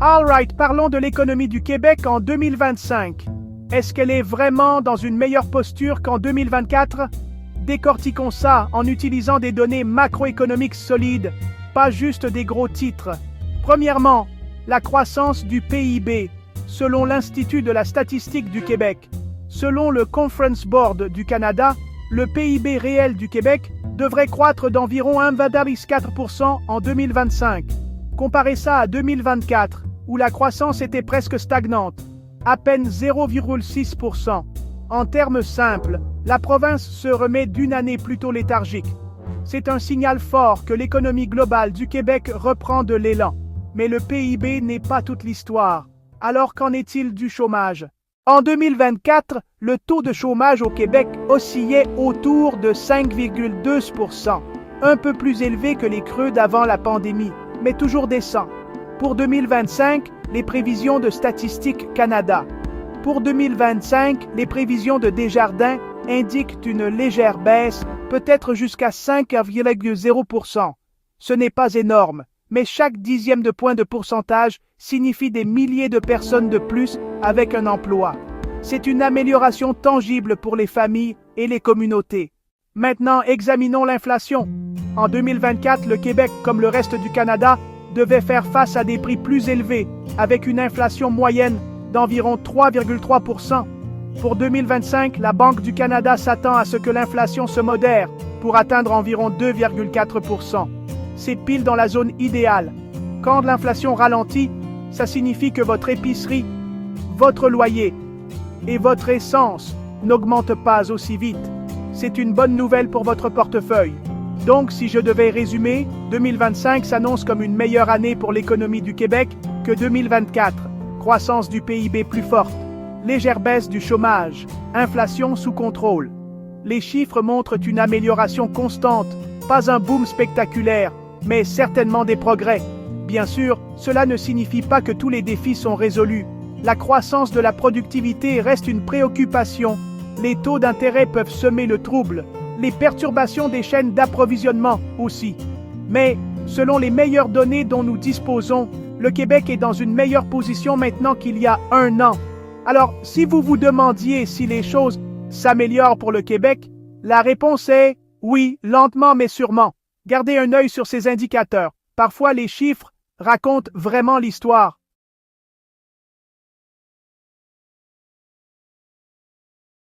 Alright, parlons de l'économie du Québec en 2025. Est-ce qu'elle est vraiment dans une meilleure posture qu'en 2024? Décortiquons ça en utilisant des données macroéconomiques solides, pas juste des gros titres. Premièrement, la croissance du PIB, selon l'Institut de la statistique du Québec. Selon le Conference Board du Canada, le PIB réel du Québec devrait croître d'environ 1,4% en 2025. Comparez ça à 2024, où la croissance était presque stagnante, à peine 0,6%. En termes simples, la province se remet d'une année plutôt léthargique. C'est un signal fort que l'économie globale du Québec reprend de l'élan. Mais le PIB n'est pas toute l'histoire. Alors qu'en est-il du chômage? En 2024, le taux de chômage au Québec oscillait autour de 5,2%, un peu plus élevé que les creux d'avant la pandémie, mais toujours décent. Pour 2025, les prévisions de Statistique Canada. Pour 2025, les prévisions de Desjardins indiquent une légère baisse, peut-être jusqu'à 5,0%. Ce n'est pas énorme, mais chaque dixième de point de pourcentage signifie des milliers de personnes de plus avec un emploi. C'est une amélioration tangible pour les familles et les communautés. Maintenant, examinons l'inflation. En 2024, le Québec, comme le reste du Canada, devait faire face à des prix plus élevés, avec une inflation moyenne d'environ 3,3%. Pour 2025, la Banque du Canada s'attend à ce que l'inflation se modère pour atteindre environ 2,4%. C'est pile dans la zone idéale. Quand l'inflation ralentit, ça signifie que votre épicerie, votre loyer et votre essence n'augmentent pas aussi vite. C'est une bonne nouvelle pour votre portefeuille. Donc, si je devais résumer, 2025 s'annonce comme une meilleure année pour l'économie du Québec que 2024. Croissance du PIB plus forte, légère baisse du chômage, inflation sous contrôle. Les chiffres montrent une amélioration constante, pas un boom spectaculaire, mais certainement des progrès. Bien sûr, cela ne signifie pas que tous les défis sont résolus. La croissance de la productivité reste une préoccupation. Les taux d'intérêt peuvent semer le trouble. Les perturbations des chaînes d'approvisionnement aussi. Mais, selon les meilleures données dont nous disposons, le Québec est dans une meilleure position maintenant qu'il y a un an. Alors, si vous vous demandiez si les choses s'améliorent pour le Québec, la réponse est oui, lentement mais sûrement. Gardez un œil sur ces indicateurs. Parfois, les chiffres racontent vraiment l'histoire.